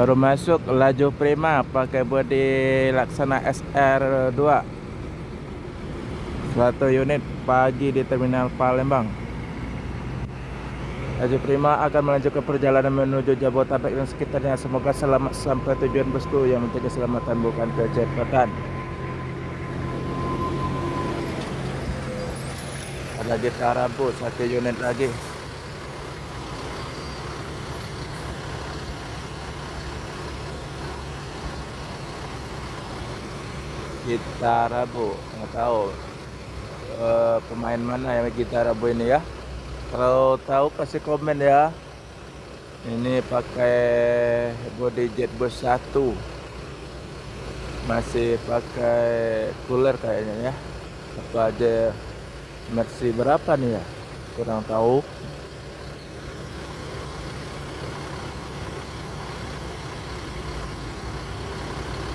Baru masuk laju prima pakai bodi Laksana SR2. Suatu unit pagi di Terminal Palembang. Laju prima akan melanjutkan perjalanan menuju Jabodetabek dan sekitarnya. Semoga selamat sampai tujuan bosku. Yang penting keselamatan bukan kecepatan. Ada gitar Rabu, satu unit lagi. Gitar Rabu, nggak tahu pemain mana yang gitar Rabu ini ya. Kalau tahu kasih komen ya. Ini pakai body jet bus 1, masih pakai cooler kayaknya ya. Apa aja Mercy berapa nih ya, kurang tahu.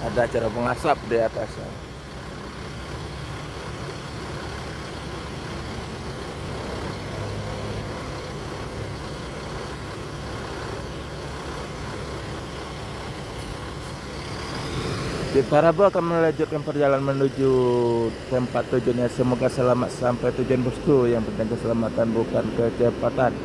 Ada cerobong asap di atasnya. Kita Rabu akan melanjutkan perjalanan menuju tempat tujuannya. Semoga selamat sampai tujuan bosku. Yang penting keselamatan bukan kecepatan.